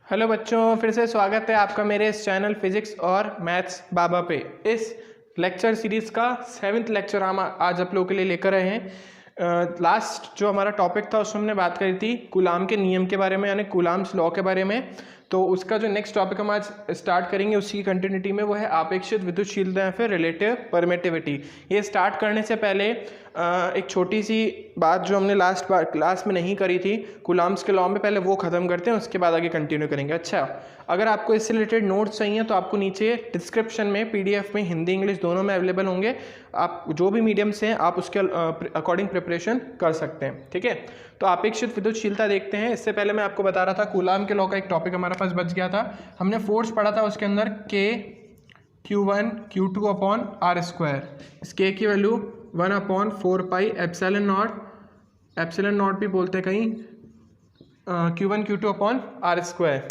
Hello बच्चों, फिर से स्वागत है आपका मेरे इस चैनल फिजिक्स और मैथ्स बाबा पे। इस लेक्चर सीरीज़ का 7वां लेक्चर हम आज आप लोगों के लिए लेकर आए हैं। लास्ट जो हमारा टॉपिक था उसमें हमने बात करी थी कूलाम के नियम के बारे में, यानी कूलाम्स लॉ के बारे में। तो उसका जो नेक्स्ट टॉपिक हम आज स्टार्ट करेंगे उसी की कंटिन्यूटी में, वो है आपेक्षित विद्युतशीलता या फिर रिलेटिव परमिटिविटी। ये स्टार्ट करने से पहले एक छोटी सी बात जो हमने लास्ट बार क्लास में नहीं करी थी कूलाम्स के लॉ में, पहले वो ख़त्म करते हैं, उसके बाद आगे कंटिन्यू करेंगे। अच्छा, अगर आपको इससे रिलेटेड नोट्स चाहिए तो आपको नीचे डिस्क्रिप्शन में पीडीएफ में हिंदी इंग्लिश दोनों में अवेलेबल होंगे। आप जो भी मीडियम से हैं आप उसके अकॉर्डिंग प्रिपरेशन कर सकते हैं, ठीक है। तो आपेक्षित विद्युतशीलता देखते हैं। इससे पहले मैं आपको बता रहा था कूलाम के लॉ का एक टॉपिक हमारे पास बच गया था। हमने फोर्स पढ़ा था, उसके अंदर K Q1 Q2 upon r square. इस K की वैल्यू 1/4 पाई एप्सिलॉन नॉट भी बोलते हैं कहीं, Q1 Q2 upon r square.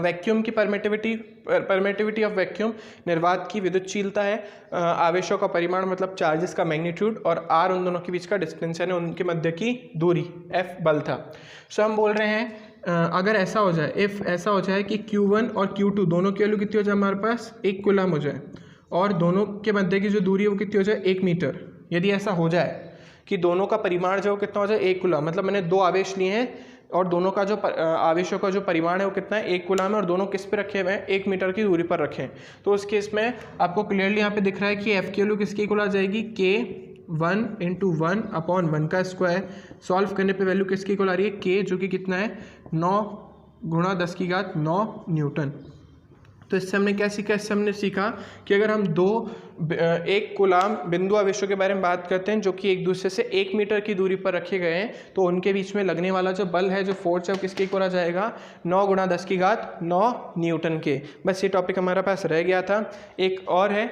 Vacuum की परमिटिविटी ऑफ वैक्यूम, निर्वात की विद्युतशीलता है, आवेशों का परिमाण मतलब चार्जेस का मैग्नीट्यूड, और आर उन दोनों के बीच का डिस्टेंस यानी उनके मध्य की दूरी, एफ बल था। सो हम बोल रहे हैं अगर ऐसा हो जाए, इफ ऐसा हो जाए कि Q1 और Q2 दोनों की वैल्यू कितनी हो जाए हमारे पास 1 कूलम हो जाए, और दोनों के मध्य की जो दूरी है वो कितनी हो जाए 1 मीटर। यदि ऐसा हो जाए कि दोनों का परिमाण जो कितना हो जाए 1 कूलम, मतलब मैंने दो आवेश लिए हैं और दोनों का जो आवेशों का जो परिमाण है वो कितना है 1 कूलम है, और दोनों किस पे रखे हुए हैं 1 मीटर की दूरी पर रखे हैं। तो उस केस में आपको क्लियरली यहाँ पे दिख रहा है कि एफ की वैल्यू किसकी इक्वल आ जाएगी K1 × 1/1 का स्क्वायर। सॉल्व करने पे वैल्यू किसकी इक्वल आ रही है K, जो कि कितना है 9 × 10⁹ न्यूटन। तो इससे हमने क्या सीखा? इससे हमने सीखा कि अगर हम एक कूलाम बिंदु आवेशों के बारे में बात करते हैं जो कि एक दूसरे से 1 मीटर की दूरी पर रखे गए हैं, तो उनके बीच में लगने वाला जो बल है, जो फोर्स है, वो किसके इक्वल आ जाएगा 9 × 10⁹ न्यूटन के। बस ये टॉपिक हमारे पास रह गया था। एक और है,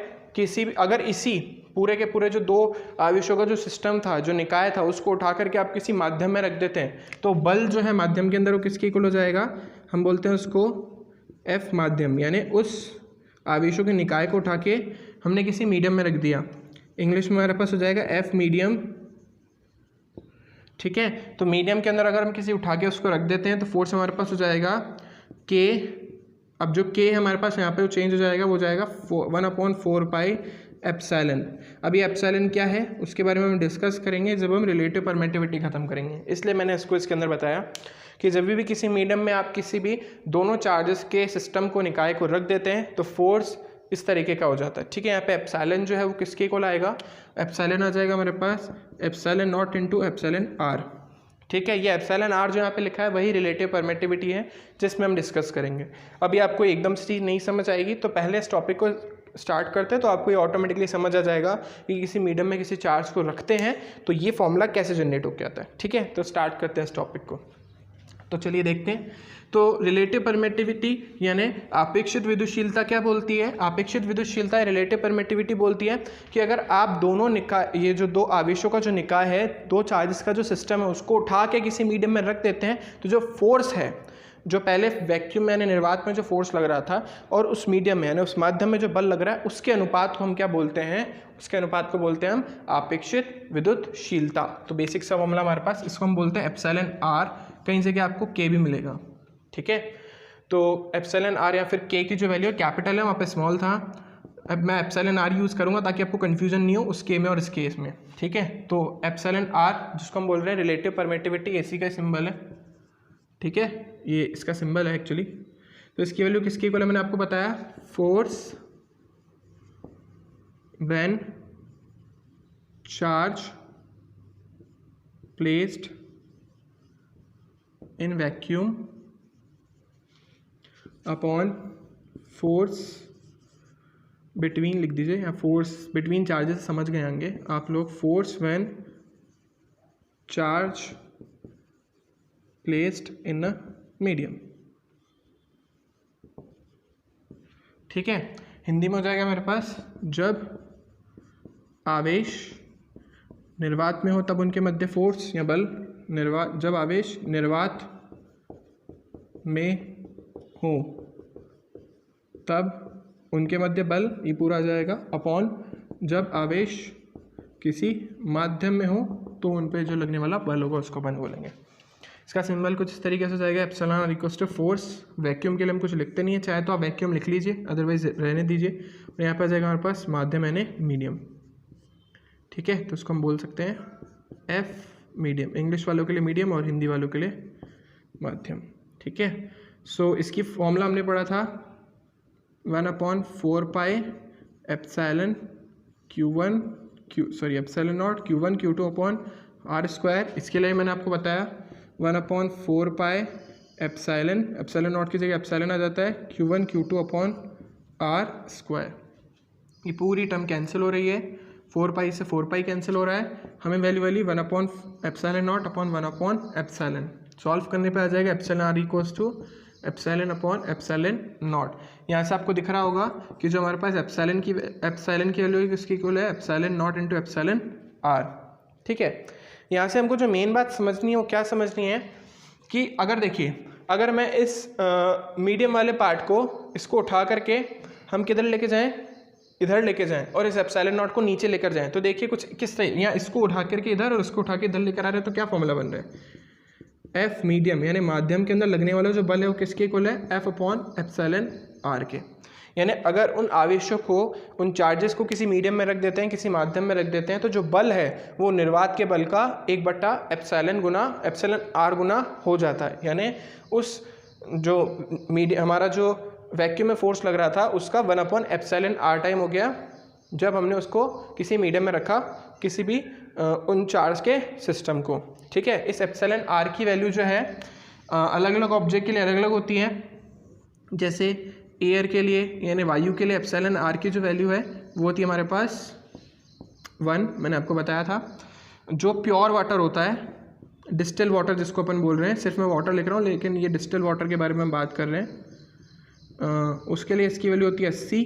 अगर इसी पूरे के पूरे जो दो आवेशों का जो सिस्टम था, जो निकाय था, उसको उठा करके आप किसी माध्यम में रख देते हैं तो बल जो है माध्यम के अंदर वो किसके इक्वल हो जाएगा? हम बोलते हैं उसको एफ माध्यम, यानी उस आवेशों के निकाय को उठा के हमने किसी मीडियम में रख दिया। इंग्लिश में हमारे पास हो जाएगा एफ मीडियम, ठीक है। तो मीडियम के अंदर अगर हम किसी उठा के उसको रख देते हैं तो फोर्स हमारे पास हो जाएगा K। अब जो K हमारे पास यहाँ पे वो चेंज हो जाएगा, वो जाएगा 1/4 पाई एप्सिलॉन। अब ये एप्सिलॉन क्या है उसके बारे में हम डिस्कस करेंगे जब हम रिलेटिव परमिटिविटी खत्म करेंगे। इसलिए मैंने इसको इसके अंदर बताया कि जब भी किसी मीडियम में आप किसी भी दोनों चार्जेस के सिस्टम को, निकाय को रख देते हैं तो फोर्स इस तरीके का हो जाता है, ठीक है। यहाँ पे एप्सिलॉन जो है वो किसके इक्वल आएगा? एप्सिलॉन आ जाएगा हमारे पास एप्सिलॉन नॉट × एप्सिलॉन आर, ठीक है। ये एप्सिलॉन आर जो यहाँ पे लिखा है वही रिलेटिव परमिटिविटी है जिसमें हम डिस्कस करेंगे। अभी आपको एकदम से चीज़ नहीं समझ आएगी तो पहले इस टॉपिक को स्टार्ट करते हैं तो आपको ये ऑटोमेटिकली समझ आ जाएगा कि किसी मीडियम में किसी चार्ज को रखते हैं तो ये फॉर्मूला कैसे जनरेट होकर आता है, ठीक है। तो स्टार्ट करते हैं इस टॉपिक को। तो चलिए देखते हैं। तो रिलेटिव परमिटिविटी यानी आपेक्षित विद्युतशीलता क्या बोलती है? आपेक्षित विद्युतशीलता रिलेटिव परमिटिविटी बोलती है कि अगर आप दोनों निकाय, ये जो दो आवेशों का जो निकाय है, दो चार्जेस का जो सिस्टम है, उसको उठा के किसी मीडियम में रख देते हैं तो जो फोर्स है, जो पहले वैक्यूम में यानी निर्वात में जो फोर्स लग रहा था और उस मीडियम में यानी उस माध्यम में जो बल लग रहा है, उसके अनुपात को हम क्या बोलते हैं? उसके अनुपात को बोलते हैं हम आपेक्षित विद्युतशीलता। तो बेसिक सा फॉर्मूला हमारे पास, इसको हम बोलते हैं एप्सिलॉन आर। कहीं से क्या आपको K भी मिलेगा, ठीक है। तो एप्सिलॉन आर या फिर K की जो वैल्यू कैपिटल है वहाँ पे स्मॉल था। अब मैं एप्सिलॉन आर यूज़ करूँगा ताकि आपको कन्फ्यूजन नहीं हो उस K में और इस केस में, ठीक है। तो एप्सिलॉन आर जिसको हम बोल रहे हैं रिलेटिव परमिटिविटी, AC का सिंबल है, ठीक है, ये इसका सिंबल है एक्चुअली। तो इसकी वैल्यू किसकी इक्वल है? मैंने आपको बताया force when charge placed in vacuum upon force between, लिख दीजिए, या फोर्स बिटवीन चार्जेस समझ गए होंगे आप लोग। Force when charge placed in a medium, ठीक है। हिंदी में हो जाएगा मेरे पास जब आवेश निर्वात में हो तब उनके मध्य फोर्स या बल, जब आवेश निर्वात में हो तब उनके मध्य बल, ये पूरा आ जाएगा, अपॉन जब आवेश किसी माध्यम में हो तो उन पे जो लगने वाला बल होगा उसको अपन बोलेंगे। इसका सिंबल कुछ इस तरीके से हो जाएगा, epsilon r equals to force. Vacuum के लिए हम कुछ लिखते नहीं है, चाहे तो आप वैक्यूम लिख लीजिए, अदरवाइज रहने दीजिए। और यहाँ पर आ जाएगा हमारे पास माध्यम यानी मीडियम, ठीक है। तो उसको हम बोल सकते हैं एफ मीडियम, इंग्लिश वालों के लिए मीडियम और हिंदी वालों के लिए माध्यम, ठीक है। सो इसकी फॉर्मूला हमने पढ़ा था 1/4 pi epsilon epsilon naught Q1 Q2 upon r square. इसके लिए मैंने आपको बताया 1/4 पाई एप्सिलॉन नॉट की जगह एप्सिलॉन आ जाता है Q1 Q2 upon r square. ये पूरी टर्म कैंसिल हो रही है, 4 पाई से 4 पाई कैंसिल हो रहा है, हमें वैल्यू वाली 1/एप्सिलॉन नॉट अपॉन 1/एप्सिलॉन सॉल्व करने पे आ जाएगा epsilon r equals to epsilon upon epsilon naught. यहाँ से आपको दिख रहा होगा कि जो हमारे पास एप्सिलॉन की वैल्यू है किसकी इक्वल है, epsilon naught into epsilon r, ठीक है। यहाँ से हमको जो मेन बात समझनी है वो क्या समझनी है कि अगर देखिए, अगर मैं इस मीडियम वाले पार्ट को इसको उठा करके हम किधर लेके जाएं, इधर लेके जाएं, और इस एप्सिलॉन नॉट को नीचे लेकर जाएं, तो देखिए कुछ किस तरह, यहाँ इसको उठा करके इधर और इसको उठा के इधर लेकर आ रहे हैं, तो क्या फॉर्मूला बन रहा है, एफ मीडियम यानी माध्यम के अंदर लगने वाला जो बल है वो किसके इक्वल है, एफ अपॉन एप्सिलॉन आर के। यानी अगर उन आवेशों को, उन चार्जेस को किसी मीडियम में रख देते हैं, किसी माध्यम में रख देते हैं, तो जो बल है वो निर्वात के बल का 1/एप्सिलॉन गुना एप्सिलॉन आर गुना हो जाता है। यानी उस जो हमारा जो वैक्यूम में फोर्स लग रहा था उसका 1/एप्सिलॉन आर टाइम हो गया जब हमने उसको किसी मीडियम में रखा, किसी भी उन चार्ज के सिस्टम को, ठीक है। इस एप्सिलॉन आर की वैल्यू जो है अलग अलग ऑब्जेक्ट के लिए अलग अलग होती है। जैसे एयर के लिए यानी वायु के लिए एप्सिलॉन आर की जो वैल्यू है वो होती है हमारे पास 1, मैंने आपको बताया था। जो प्योर वाटर होता है, डिस्टिल वाटर जिसको अपन बोल रहे हैं, सिर्फ मैं वाटर लिख रहा हूँ लेकिन ये डिस्टिल वाटर के बारे में हम बात कर रहे हैं, उसके लिए इसकी वैल्यू होती है 80।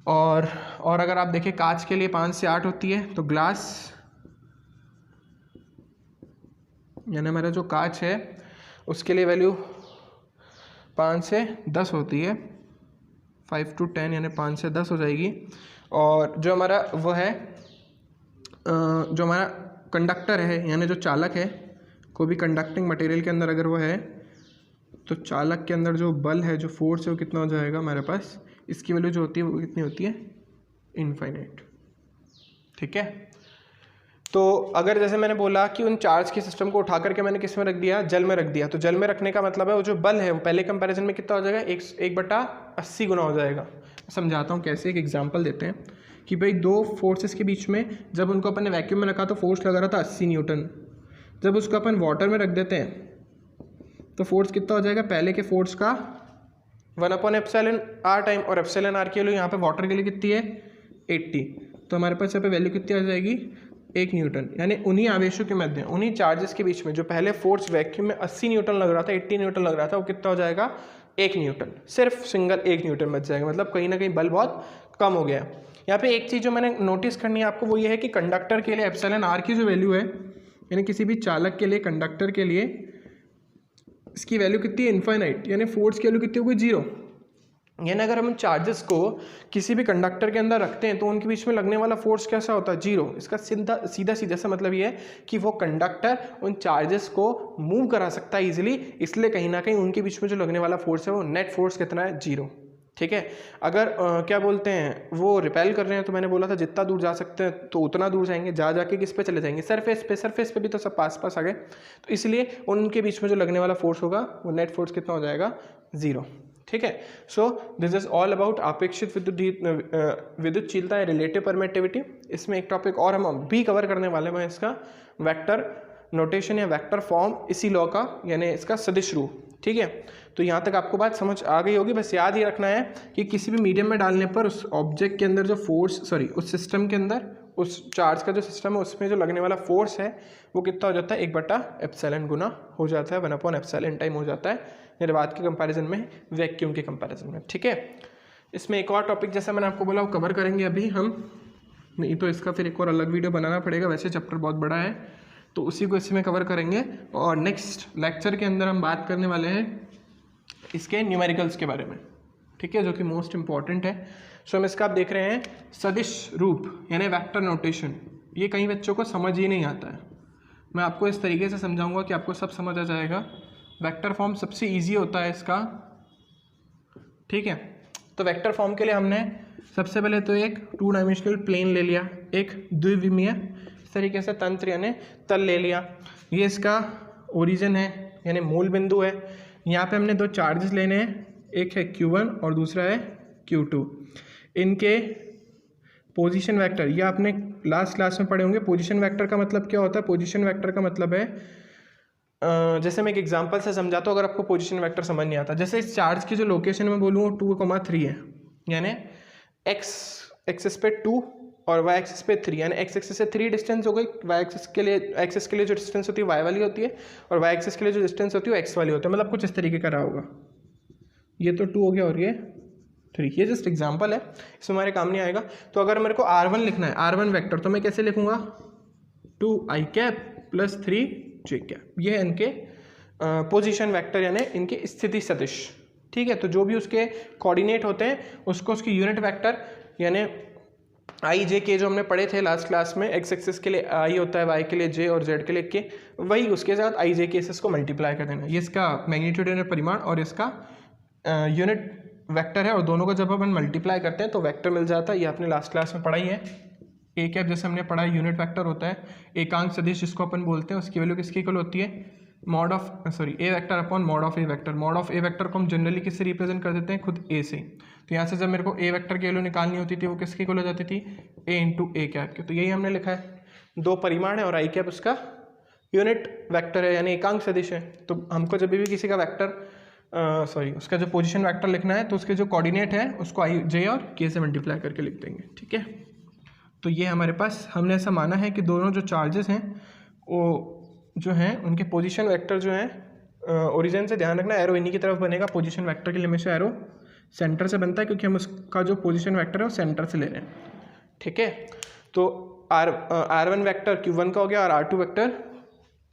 और अगर आप देखें कांच के लिए 5 से 8 होती है, तो ग्लास यानी हमारा जो कांच है उसके लिए वैल्यू 5 से 10 होती है, 5 to 10 यानी 5 से 10 हो जाएगी। और जो हमारा वो है, जो हमारा कंडक्टर है यानी जो चालक है, कोई भी कंडक्टिंग मटेरियल के अंदर अगर वो है तो चालक के अंदर जो बल है, जो फोर्स है वो कितना हो जाएगा हमारे पास, इसकी वैल्यू जो होती है वो कितनी होती है, इनफाइनाइट, ठीक है। तो अगर जैसे मैंने बोला कि उन चार्ज के सिस्टम को उठा करके मैंने किस में रख दिया, जल में रख दिया, तो जल में रखने का मतलब है वो जो बल है वो पहले कंपैरिजन में कितना हो जाएगा, 1/80 गुना हो जाएगा। समझाता हूँ कैसे, एक एग्जांपल देते हैं कि भाई दो फोर्सेस के बीच में जब उनको अपन ने वैक्यूम में रखा तो फोर्स लगा रहा था 80 न्यूटन। जब उसको अपन वाटर में रख देते हैं तो फोर्स कितना हो जाएगा, पहले के फोर्स का 1/एप्सिलॉन आर टाइम, और एप्सिलॉन आर की वैल्यू यहाँ पे वाटर के लिए कितनी है, 80। तो हमारे पास यहाँ पे वैल्यू कितनी आ जाएगी, 1 न्यूटन। यानी उन्हीं आवेशों के मध्य, उन्हीं चार्जेस के बीच में जो पहले फोर्स वैक्यूम में 80 न्यूटन लग रहा था, 80 न्यूटन लग रहा था, वो कितना हो जाएगा, 1 न्यूटन। सिर्फ सिंगल 1 न्यूटन बच जाएगा, मतलब कहीं ना कहीं बल बहुत कम हो गया। यहाँ पे एक चीज़ जो मैंने नोटिस करनी है आपको वो ये है कि कंडक्टर के लिए एप्सिलॉन आर की जो वैल्यू है, यानी किसी भी चालक के लिए, कंडक्टर के लिए इसकी वैल्यू कितनी है, इनफाइनाइट। यानी फोर्स की वैल्यू कितनी होगी, 0। यानी अगर हम चार्जेस को किसी भी कंडक्टर के अंदर रखते हैं तो उनके बीच में लगने वाला फोर्स कैसा होता है, 0। इसका सीधा सा मतलब ये है कि वो कंडक्टर उन चार्जेस को मूव करा सकता है इजीली, इसलिए कहीं ना कहीं उनके बीच में जो लगने वाला फोर्स है वो नेट फोर्स कितना है, 0, ठीक है। अगर क्या बोलते हैं, वो रिपेल कर रहे हैं तो मैंने बोला था जितना दूर जा सकते हैं तो उतना दूर जाएंगे, जाके किस पे चले जाएंगे, सरफेस पे भी तो सब पास आ गए, तो इसलिए उनके बीच में जो लगने वाला फोर्स होगा वो नेट फोर्स कितना हो जाएगा, 0, ठीक है। So this is all about आपेक्षिक विद्युतशीलता या रिलेटिव परमिटिविटी। इसमें एक टॉपिक और हम भी कवर करने वाले हैं, इसका वेक्टर नोटेशन या वेक्टर फॉर्म, इसी लॉ का, यानी इसका सदिश रूप, ठीक है। तो यहाँ तक आपको बात समझ आ गई होगी। बस याद ही रखना है कि किसी भी मीडियम में डालने पर उस ऑब्जेक्ट के अंदर जो फोर्स, उस सिस्टम के अंदर, उस चार्ज का जो सिस्टम है उसमें जो लगने वाला फोर्स है वो कितना हो जाता है, 1/एप्सिलॉन गुना हो जाता है, 1/एप्सिलॉन टाइम हो जाता है निर्वात के कंपैरिजन में, वैक्यूम के कंपैरिजन में, ठीक है। इसमें एक और टॉपिक जैसा मैंने आपको बोला वो कवर करेंगे अभी हम, नहीं तो इसका फिर एक और अलग वीडियो बनाना पड़ेगा, वैसे चैप्टर बहुत बड़ा है तो उसी को इसमें कवर करेंगे। और नेक्स्ट लेक्चर के अंदर हम बात करने वाले हैं इसके न्यूमेरिकल्स के बारे में, ठीक है, जो कि मोस्ट इंपॉर्टेंट है। सो हम इसका आप देख रहे हैं सदिश रूप यानी वेक्टर नोटेशन, ये कई बच्चों को समझ ही नहीं आता है। मैं आपको इस तरीके से समझाऊंगा कि आपको सब समझ आ जाएगा। वेक्टर फॉर्म सबसे इजी होता है इसका, ठीक है। तो वेक्टर फॉर्म के लिए हमने सबसे पहले तो एक 2 डायमेंशनल प्लेन ले लिया, एक द्विविमीय इस तरीके से तंत्र यानी तल ले लिया। ये इसका ओरिजिन है यानी मूल बिंदु है। यहाँ पे हमने दो चार्जेस लेने हैं, एक है Q1 और दूसरा है Q2। इनके पोजीशन वेक्टर, ये आपने लास्ट क्लास में पढ़े होंगे। पोजीशन वेक्टर का मतलब क्या होता है? पोजीशन वेक्टर का मतलब है, जैसे मैं एक एग्जांपल से समझाता हूँ अगर आपको पोजीशन वेक्टर समझ नहीं आता। जैसे इस चार्ज की जो लोकेशन मैं बोलूँ 2,3 है, यानी एक्स एक्सिस पे 2 और वाई एक्सिस पे 3, यानी एक्स एक्सिस से 3 डिस्टेंस हो गई। वाई एक्सिस के लिए जो डिस्टेंस होती है वाई वाली होती है, और वाई एक्सिस के लिए जो डिस्टेंस होती है वो एक्स वाली होती है। मतलब कुछ इस तरीके का रहा होगा। ये तो 2 हो गया और ये 3। ये जस्ट एग्जाम्पल है, इसमें हमारे काम नहीं आएगा। तो अगर मेरे को R1 लिखना है, R1 वेक्टर, तो मैं कैसे लिखूंगा? 2i cap plus 3j cap. ये है इनके पोजीशन वेक्टर यानी इनकी स्थिति सदिश, ठीक है। तो जो भी उसके कोऑर्डिनेट होते हैं उसको उसकी यूनिट वेक्टर यानी आई जे के जो हमने पढ़े थे लास्ट क्लास में, एक्स एक्सिस के लिए आई होता है, वाई के लिए जे और जेड के लिए के, वही उसके साथ आई जे के को मल्टीप्लाई कर देना। ये इसका मैग्नीट्यूड यानी परिमाण और इसका यूनिट वेक्टर है, और दोनों को जब अपन मल्टीप्लाई करते हैं तो वेक्टर मिल जाता है। ये आपने लास्ट क्लास में पढ़ा ही है। ए कैप जैसे हमने पढ़ा है यूनिट वेक्टर होता है, एकांक सदिश जिसको अपन बोलते हैं, उसकी वैल्यू किसकी इक्वल होती है? Mod of A vector upon mod of A vector. Mod of A vector को हम जनरली किससे रिप्रेजेंट कर देते हैं? खुद ए से। तो यहाँ से जब मेरे को ए वेक्टर की वैल्यू निकालनी होती थी वो किसकी इक्वल हो जाती थी? ए इंटू ए कैप के। तो यही हमने लिखा है, दो परिमाण है और आई कैप उसका यूनिट वेक्टर है यानी एकांक सदिश है। तो हमको जब भी किसी का वेक्टर उसका जो पोजीशन वेक्टर लिखना है तो उसके जो कोऑर्डिनेट है उसको आई जे और के से मल्टीप्लाई करके लिख देंगे, ठीक है। तो ये हमारे पास, हमने ऐसा माना है कि दोनों जो चार्जेस हैं वो जो हैं उनके पोजीशन वेक्टर जो हैं ओरिजिन से, ध्यान रखना एरो इन्हीं की तरफ बनेगा। पोजीशन वेक्टर के लिए हमेशा एरो सेंटर से बनता है क्योंकि हम उसका जो पोजीशन वेक्टर है वो सेंटर से ले रहे हैं, ठीक है। तो R1 वेक्टर Q1 का हो गया और R2 वेक्टर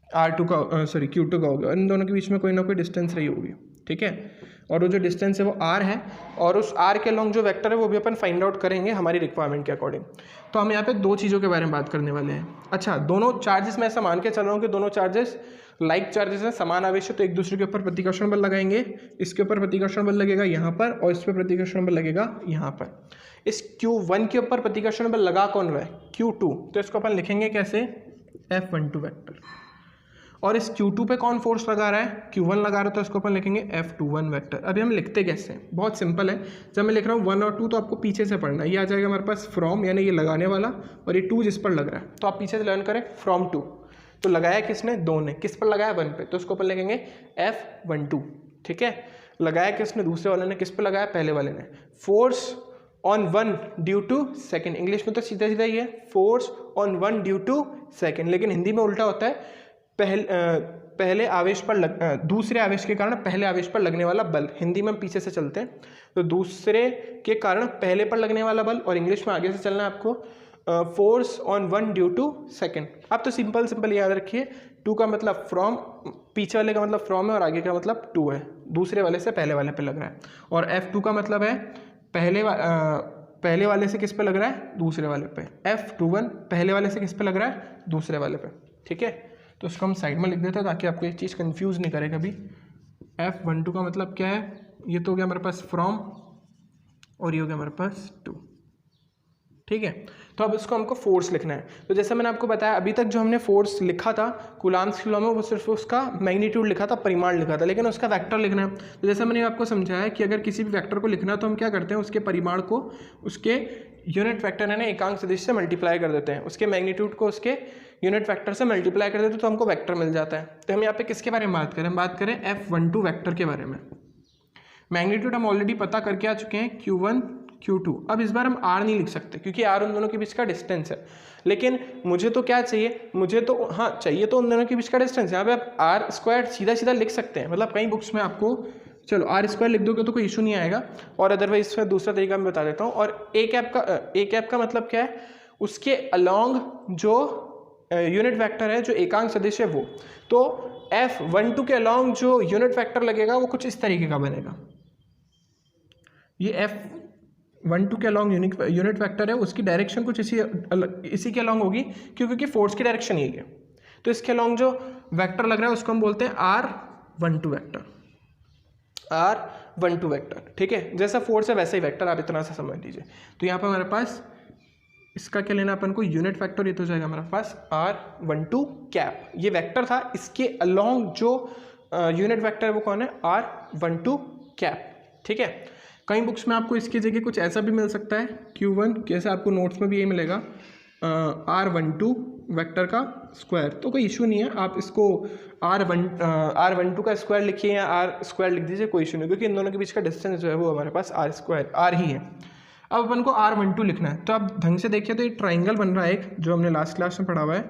Q2 का हो गया। इन दोनों के बीच में कोई ना कोई डिस्टेंस रही होगी, ठीक है। और वो जो डिस्टेंस है वो r है, और उस r के लॉन्ग जो वेक्टर है वो भी अपन फाइंड आउट करेंगे हमारी रिक्वायरमेंट के अकॉर्डिंग। तो हम यहाँ पे दो चीज़ों के बारे में बात करने वाले हैं। अच्छा, दोनों चार्जेस मैं ऐसा मान के चल रहा हूँ कि दोनों चार्जेस लाइक चार्जेस हैं, समान आवेश है, तो एक दूसरे के ऊपर प्रतिकर्षण बल लगाएंगे। इसके ऊपर प्रतिकर्षण बल लगेगा यहाँ पर और इस पर प्रतिकर्षण बल लगेगा यहाँ पर। इस Q1 के ऊपर प्रतिकर्षण बल लगा कौन रहा है? Q2। तो इसको अपन लिखेंगे कैसे? F12 vector. और इस Q2 पे कौन फोर्स लगा रहा है? Q1 लगा रहा है, तो इसको अपन लिखेंगे F21 वेक्टर। अभी हम लिखते कैसे हैं? बहुत सिंपल है। जब मैं लिख रहा हूँ 1 और 2 तो आपको पीछे से पढ़ना है। ये आ जाएगा हमारे पास फ्रॉम यानी ये लगाने वाला, और ये 2 जिस पर लग रहा है, तो आप पीछे से लर्न करें फ्रॉम 2। तो लगाया किसने? 2 ने। किस पर लगाया? 1 पे, तो इसको अपन लिखेंगे F12, ठीक है। लगाया किसने? दूसरे वाले ने। किस पर लगाया? पहले वाले ने। Force on 1 due to second, English में तो सीधा सीधा ही है force on 1 due to second, लेकिन हिंदी में उल्टा होता है, पहले आवेश पर दूसरे आवेश के कारण पहले आवेश पर लगने वाला बल। हिंदी में हम पीछे से चलते हैं, तो दूसरे के कारण पहले पर लगने वाला बल, और इंग्लिश में आगे से चलना है आपको, force on 1 due to second. आप तो सिंपल याद रखिए, 2 का मतलब फ्रॉम, पीछे वाले का मतलब फ्रॉम है, और आगे का मतलब 2 है, दूसरे वाले से पहले वाले पे लग रहा है। और F2 का मतलब है पहले वाले से किस पे लग रहा है? दूसरे वाले पे। F21 पहले वाले से किस पे लग रहा है? दूसरे वाले पे, ठीक है। तो उसको हम साइड में लिख देते हैं ताकि आपको ये चीज़ कंफ्यूज नहीं करे कभी। F12 का मतलब क्या है? ये तो हो गया हमारे पास फ्रॉम, और ये हो गया हमारे पास 2, ठीक है। तो अब इसको हमको फोर्स लिखना है। तो जैसे मैंने आपको बताया, अभी तक जो हमने फोर्स लिखा था कूलाम्स के लॉ में, वो सिर्फ उसका मैग्नीट्यूड लिखा था, परिमाण लिखा था, लेकिन उसका वेक्टर लिखना है। तो जैसे मैंने आपको समझाया कि अगर किसी भी वेक्टर को लिखना है तो हम क्या करते हैं? उसके परिमाण को उसके यूनिट वेक्टर यानी एकांक सदिश से मल्टीप्लाई कर देते हैं, उसके मैग्नीट्यूड को उसके यूनिट वेक्टर से मल्टीप्लाई कर देते हैं, तो हमको वेक्टर मिल जाता है। तो हम यहाँ पे किसके बारे में बात करें? हम बात करें F12 वेक्टर के बारे में। मैग्नीट्यूड हम ऑलरेडी पता करके आ चुके हैं, Q1 Q2। अब इस बार हम R नहीं लिख सकते क्योंकि R उन दोनों के बीच का डिस्टेंस है, लेकिन मुझे तो क्या चाहिए? मुझे तो चाहिए तो उन दोनों के बीच का डिस्टेंस। यहाँ पे आप R स्क्वायर सीधा सीधा लिख सकते हैं, मतलब कई बुक्स में आपको, चलो R स्क्वायर लिख दोगे तो कोई इशू नहीं आएगा, और अदरवाइज इसमें दूसरा तरीका मैं बता देता हूँ। और ए कैप का मतलब क्या है? उसके अलॉन्ग जो यूनिट वेक्टर है, जो एकांक सदिश है वो। तो F12 के अलॉन्ग जो यूनिट वेक्टर लगेगा वो कुछ इस तरीके का बनेगा। ये F12 के अलॉन्ग यूनिट वेक्टर है, उसकी डायरेक्शन कुछ इसी के अलॉन्ग होगी, क्योंकि फोर्स की डायरेक्शन यही है। तो इसके अलॉन्ग जो वेक्टर लग रहा है उसको हम बोलते हैं R12 वेक्टर, R12 वेक्टर। ठीक है, जैसा फोर्स है वैसे ही वेक्टर, आप इतना सा समझ लीजिए। तो यहाँ पर हमारे पास इसका क्या लेना अपन को, यूनिट वेक्टर, ये तो जाएगा हमारे पास R12 कैप। ये वेक्टर था, इसके अलॉन्ग जो यूनिट वेक्टर है वो कौन है, R12 कैप। ठीक है, कई बुक्स में आपको इसकी जगह कुछ ऐसा भी मिल सकता है Q1, जैसे आपको नोट्स में भी यही मिलेगा R12 वेक्टर का स्क्वायर। तो कोई इशू नहीं है, आप इसको R12 का स्क्वायर लिखिए या R स्क्वायर लिख दीजिए, कोई इशू नहीं, क्योंकि इन दोनों के बीच का डिस्टेंस जो है वो हमारे पास R ही है। अब अपन को R12 लिखना है, तो आप ढंग से देखिए तो ये ट्राइंगल बन रहा है एक, जो हमने लास्ट क्लास में पढ़ा हुआ है,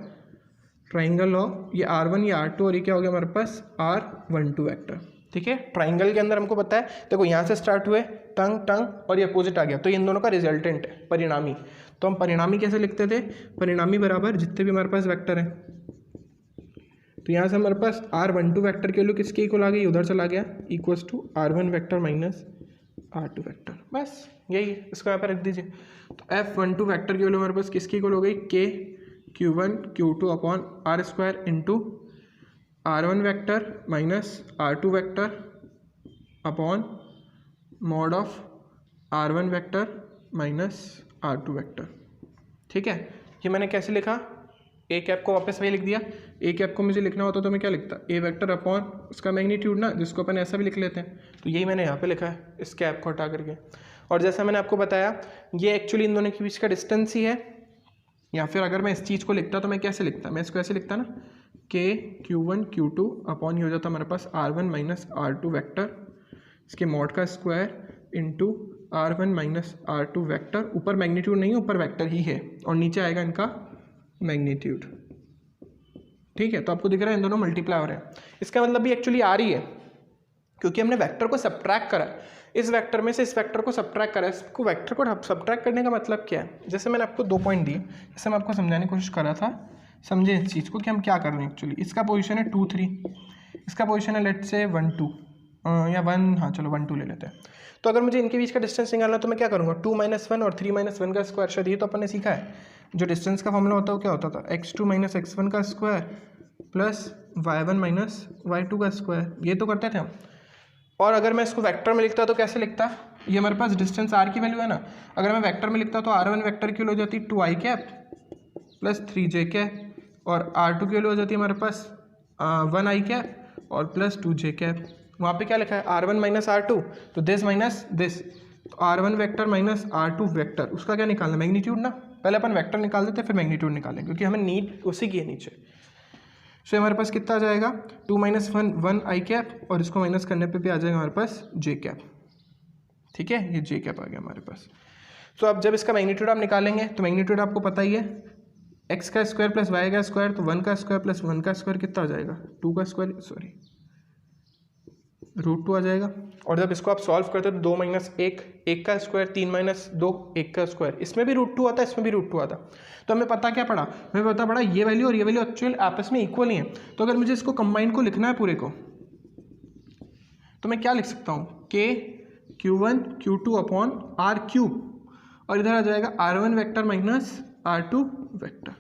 ट्राइंगल ऑफ ये R1 ये R2 और ये क्या हो गया हमारे पास R12 वेक्टर। ठीक है, ट्राइंगल के अंदर हमको पता है, देखो यहाँ से स्टार्ट हुए टंग टंग और ये अपोजिट आ गया, तो ये इन दोनों का रिजल्टेंट है, परिणामी। तो हम परिणामी कैसे लिखते थे, परिणामी बराबर जितने भी हमारे पास वेक्टर हैं, तो यहाँ से हमारे पास R12 वेक्टर की वैल्यू किसके इक्वल आ गई, उधर चला गया, equals to R1 vector minus R2 vector, बस यही है, इसको यहाँ पर रख दीजिए। तो F12 वेक्टर की वैल्यू हमारे पास किसकी इक्वल हो गई, K Q1 Q2 upon R square into R1 vector minus R2 vector upon mod of R1 vector minus R2 vector. ठीक है, ये मैंने कैसे लिखा, ए कैप को वापस वही लिख दिया। ए कैप को मुझे लिखना होता तो मैं क्या लिखता, ए वेक्टर अपॉन उसका मैग्नीट्यूड ना, जिसको अपन ऐसा भी लिख लेते हैं, तो यही मैंने यहाँ पे लिखा है इस कैप को हटा करके। और जैसा मैंने आपको बताया, ये एक्चुअली इन दोनों के बीच का डिस्टेंस ही है, या फिर अगर मैं इस चीज़ को लिखता तो मैं कैसे लिखता, मैं इसको ऐसे लिखता ना, के Q1 Q2 अपॉन ये हो जाता हमारे पास R1 माइनस R2 वेक्टर, इसके मॉड का square into R1 minus R2 vector, ऊपर मैग्नीट्यूड नहीं है, ऊपर वेक्टर ही है, और नीचे आएगा इनका मैग्नीट्यूड। ठीक है, तो आपको दिख रहा है इन दोनों मल्टीप्लाई हो रहे हैं, इसका मतलब भी एक्चुअली आ रही है, क्योंकि हमने वेक्टर को सब्ट्रैक्ट करा, इस वेक्टर में से इस वेक्टर को सब्ट्रैक्ट करा। इसको वेक्टर को सब्ट्रैक्ट करने का मतलब क्या है, जैसे मैंने आपको 2 पॉइंट दिए, जैसे मैं आपको समझाने की कोशिश कर रहा था, समझे इस चीज़ को कि हम क्या कर रहे हैं। एक्चुअली इसका पोजीशन है 2 3, इसका पोजीशन है लेट्स से 1 2 या 1, हाँ चलो 1 2 ले लेते हैं। तो अगर मुझे इनके बीच का डिस्टेंस निकालना तो मैं क्या करूँगा, 2 - 1 और 3 - 1 का स्क्वायर। शायद ये तो अपन ने सीखा है, जो डिस्टेंस का फॉर्मूला होता है वो क्या होता था, x2 - x1 का स्क्वायर प्लस y1 - y2 का स्क्वायर, ये तो करते थे हम। और अगर मैं इसको वेक्टर में लिखता तो कैसे लिखता, ये हमारे पास डिस्टेंस r की वैल्यू है ना, अगर मैं वेक्टर में लिखता तो R1 वेक्टर की वैल्यू हो जाती 2i cap plus 3j cap, और R2 की वैल्यू हो जाती है हमारे पास 1i कैप और प्लस 2j कैप। वहाँ पे क्या लिखा है, R1 माइनस R2, तो दिस माइनस दिस, तो R1 vector minus R2 vector, उसका क्या निकालना, मैग्नीट्यूड ना। पहले अपन वेक्टर निकाल देते फिर मैग्नीट्यूड निकालें, क्योंकि हमें नीड उसी की है नीचे। सो हमारे पास कितना आ जाएगा, 2 - 1 1i कैप, और इसको माइनस करने पे भी आ जाएगा हमारे पास j कैप। ठीक है, ये j कैप आ गया हमारे पास। तो अब जब इसका मैग्नीट्यूड आप निकालेंगे तो मैग्नीट्यूड आपको पता ही है, x का स्क्वायर प्लस y का स्क्वायर, तो 1 का स्क्वायर प्लस 1 का स्क्वायर कितना आ जाएगा, 2 का स्क्वायर, सॉरी √2 आ जाएगा। और जब इसको आप सॉल्व करते हो तो 2 - 1 1 का स्क्वायर, 3 - 2 1 का स्क्वायर, इसमें भी √2 आता है, इसमें भी √2 आता। तो हमें पता क्या पड़ा, हमें पता पड़ा ये वैल्यू और ये वैल्यू एक्चुअल आपस में इक्वल ही है। तो अगर मुझे इसको कंबाइन को लिखना है पूरे को, तो मैं क्या लिख सकता हूँ, K Q1 Q2 upon R3, और इधर आ जाएगा R1 vector minus R2 vector.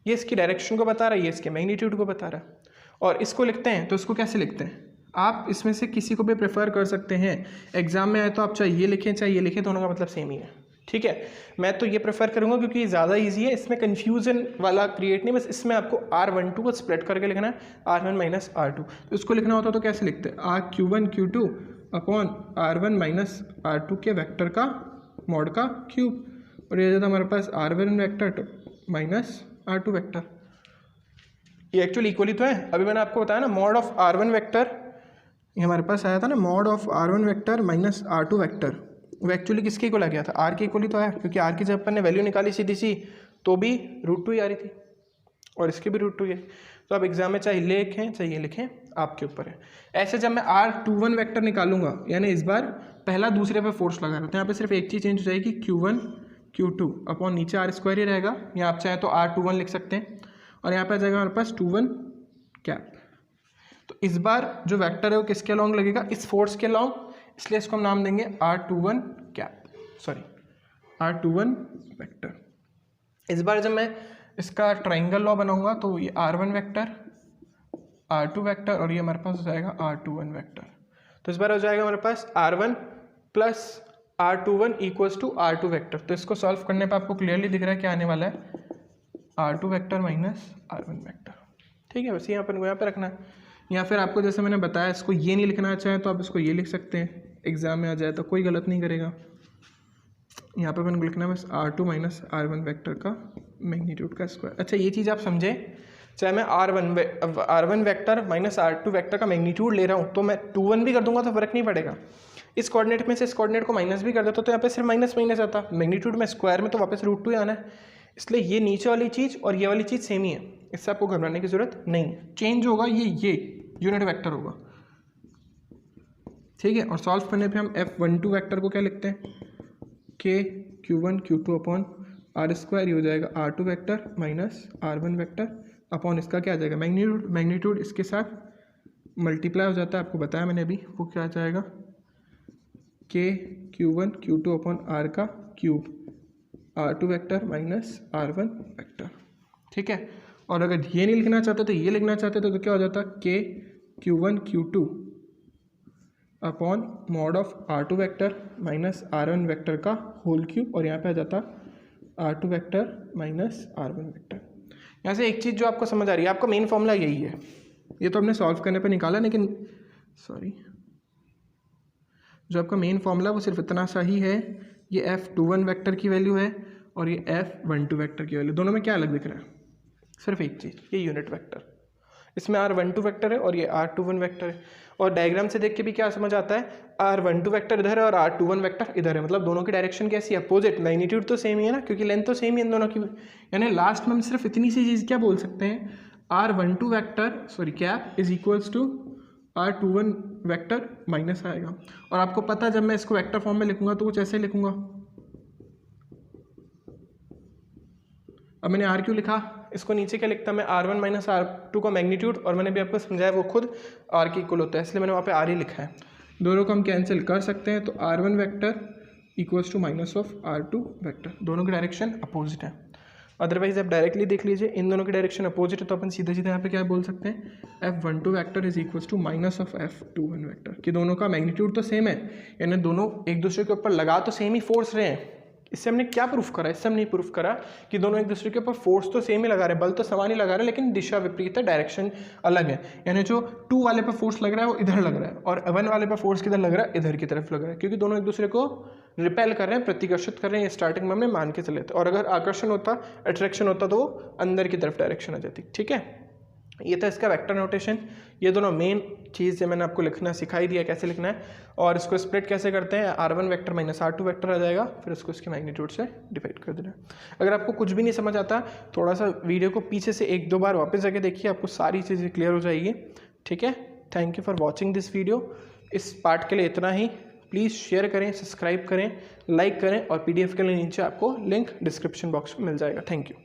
ये इसकी डायरेक्शन को बता रहा है, ये इसके मैग्नीट्यूड को बता रहा है। और इसको लिखते हैं तो इसको कैसे लिखते हैं, आप इसमें से किसी को भी प्रेफर कर सकते हैं। एग्जाम में आए तो आप चाहे ये लिखें चाहे ये लिखें, दोनों का मतलब सेम ही है। ठीक है, मैं तो ये प्रेफर करूंगा क्योंकि ये ज़्यादा इजी है, इसमें कन्फ्यूजन वाला क्रिएट नहीं, बस इसमें आपको R12 को स्प्लिट करके लिखना है, R1 माइनस R2। तो इसको लिखना होता तो कैसे लिखते हैं, Q1 Q2 upon R1 minus R2 के वेक्टर का मॉड का क्यूब, और ये जाता हमारे पास R1 vector minus R2 vector. ये एक्चुअली इक्वली तो है, अभी मैंने आपको बताया ना मॉड ऑफ R1 वेक्टर, ये हमारे पास आया था ना mod of R1 vector minus R2 vector, वो एक्चुअली किसके इक्वल आ गया था, R के इक्वल ही तो है, क्योंकि R की जब अपन ने वैल्यू निकाली सीधी सी तो भी √2 ही आ रही थी, और इसकी भी √2 है। तो आप एग्जाम में चाहे लिखें चाहे ये लिखें, आपके ऊपर है। ऐसे जब मैं R21 वेक्टर निकालूंगा, यानी इस बार पहला दूसरे पे फोर्स लगा रहा हूँ, तो यहाँ पे सिर्फ एक चीज़ चेंज हो जाएगी, Q1 Q2 अपॉन नीचे R स्क्वायर ही रहेगा, या आप चाहें तो R21 लिख सकते हैं, और यहाँ पे आ जाएगा हमारे पास 21 कैप। तो इस बार जो वेक्टर है वो किसके अलॉन्ग लगेगा, इस फोर्स के अलॉन्ग, इसलिए इसको हम नाम देंगे R21 cap, sorry R21 vector. इस बार जब मैं इसका ट्राइंगल लॉ बनाऊंगा तो ये R1 वेक्टर, R2 वेक्टर और ये हमारे पास हो जाएगा R21 वेक्टर। तो इस बार हो जाएगा हमारे पास R1 plus R21 equals to R2 vector. तो इसको सॉल्व करने पे आपको क्लियरली दिख रहा है क्या आने वाला है, R2 vector minus R1 vector. ठीक है, बस ये अपन को यहाँ पे रखना है। या फिर आपको जैसे मैंने बताया इसको ये नहीं लिखना चाहे तो आप इसको ये लिख सकते हैं, एग्जाम में आ जाए तो कोई गलत नहीं करेगा। यहाँ पे अपन को लिखना है बस R2 माइनस R1 वेक्टर का मैग्नीट्यूड का स्क्वायर। अच्छा ये चीज़ आप समझे, चाहे मैं R1 vector minus R2 vector का मैग्नीट्यूड ले रहा हूँ तो मैं 2 1 भी कर दूंगा तो फर्क नहीं पड़ेगा। इस कोऑर्डिनेट में से इस कोऑर्डिनेट को माइनस भी कर देता तो यहाँ पे सिर्फ माइनस माइनस आता, मैग्नीट्यूड में स्क्वायर में तो वापस √2 ही आना है। इसलिए ये नीचे वाली चीज़ और ये वाली चीज़ सेम ही है, इससे आपको घबराने की जरूरत नहीं है। चेंज होगा ये यूनिट वेक्टर होगा। ठीक है, और सॉल्व करने पे हम F12 वेक्टर को क्या लिखते हैं, K Q1 Q2 upon R², ये हो जाएगा R2 vector minus R1 vector upon इसका क्या आ जाएगा मैग्नीट्यूड इसके साथ मल्टीप्लाई हो जाता है, आपको बताया मैंने अभी, वो क्या आ जाएगा K Q1 Q2 upon R का cube R2 vector minus R1 vector. ठीक है, और अगर ये नहीं लिखना चाहते तो ये लिखना चाहते तो क्या हो जाता K Q1 Q2 upon mod of R2 vector minus R1 vector का होल क्यूब, और यहाँ पे आ जाता R2 vector minus R1 vector. यहाँ से एक चीज़ जो आपको समझ आ रही है, आपका मेन फॉर्मूला यही है, ये तो हमने सॉल्व करने पे निकाला, लेकिन सॉरी जो आपका मेन फॉर्मूला वो सिर्फ इतना सा ही है, ये F21 वेक्टर की वैल्यू है और ये F12 वेक्टर की वैल्यू, दोनों में क्या अलग दिख रहा है, सिर्फ एक चीज़, ये यूनिट वेक्टर, इसमें R12 वेक्टर है और ये R21 वेक्टर है। और डायग्राम से देख के भी क्या समझ आता है, R12 वेक्टर इधर है और R21 वेक्टर इधर है, मतलब दोनों की डायरेक्शन कैसी है, अपोजिट। मैग्नीट्यूड तो सेम ही है ना, क्योंकि लेंथ तो सेम ही है इन दोनों की। यानी लास्ट में हम सिर्फ इतनी सी चीज़ क्या बोल सकते हैं, R12 vector sorry cap is equals to R21 vector minus आएगा। और आपको पता है जब मैं इसको वेक्टर फॉर्म में लिखूंगा तो कुछ ऐसे लिखूंगा। अब मैंने R क्यों लिखा, इसको नीचे क्या लिखता मैं R1 माइनस R2 का मैग्नीट्यूड, और मैंने भी आपको समझाया वो खुद R के इक्वल होता है, इसलिए मैंने वहाँ पे R ही लिखा है। दोनों को हम कैंसिल कर सकते हैं, तो R1 vector equals to minus of R2 vector, दोनों की डायरेक्शन अपोजिट है। अदरवाइज आप डायरेक्टली देख लीजिए, इन दोनों की डायरेक्शन अपोजिट है तो अपन सीधे सीधे यहाँ पे क्या बोल सकते हैं, F12 vector is equals to minus of F21 vector, कि दोनों का मैग्नीट्यूड तो सेम है, यानी दोनों एक दूसरे के ऊपर लगा तो सेम ही फोर्स रहे हैं। इससे हमने क्या प्रूफ करा, इससे हमने प्रूफ करा कि दोनों एक दूसरे के ऊपर फोर्स तो सेम ही लगा रहे हैं, बल तो समान ही लगा रहे हैं, लेकिन दिशा विपरीत है, डायरेक्शन अलग है। यानी जो 2 वाले पर फोर्स लग रहा है वो इधर लग रहा है और 1 वाले पर फोर्स किधर लग रहा है, इधर की तरफ लग रहा है, क्योंकि दोनों एक दूसरे को रिपेल कर रहे हैं, प्रतिकर्षित कर रहे हैं। स्टार्टिंग में हमने मान के चले थे, और अगर आकर्षण होता, अट्रैक्शन होता तो वो अंदर की तरफ डायरेक्शन आ जाती। ठीक है, ये था इसका वेक्टर नोटेशन। ये दोनों मेन चीज़ जो मैंने आपको लिखना सिखाई दिया कैसे लिखना है, और इसको स्प्लिट कैसे करते हैं, R1 vector minus R2 vector आ जाएगा, फिर उसको इसके मैग्नीट्यूड से डिवाइड कर देना। अगर आपको कुछ भी नहीं समझ आता, थोड़ा सा वीडियो को पीछे से 1-2 बार वापस जाके देखिए, आपको सारी चीज़ें क्लियर हो जाएगी। ठीक है, thank you for watching this video. इस पार्ट के लिए इतना ही। प्लीज़ शेयर करें, सब्सक्राइब करें, लाइक करें, और PDF के लिए नीचे आपको लिंक डिस्क्रिप्शन बॉक्स में मिल जाएगा। Thank you.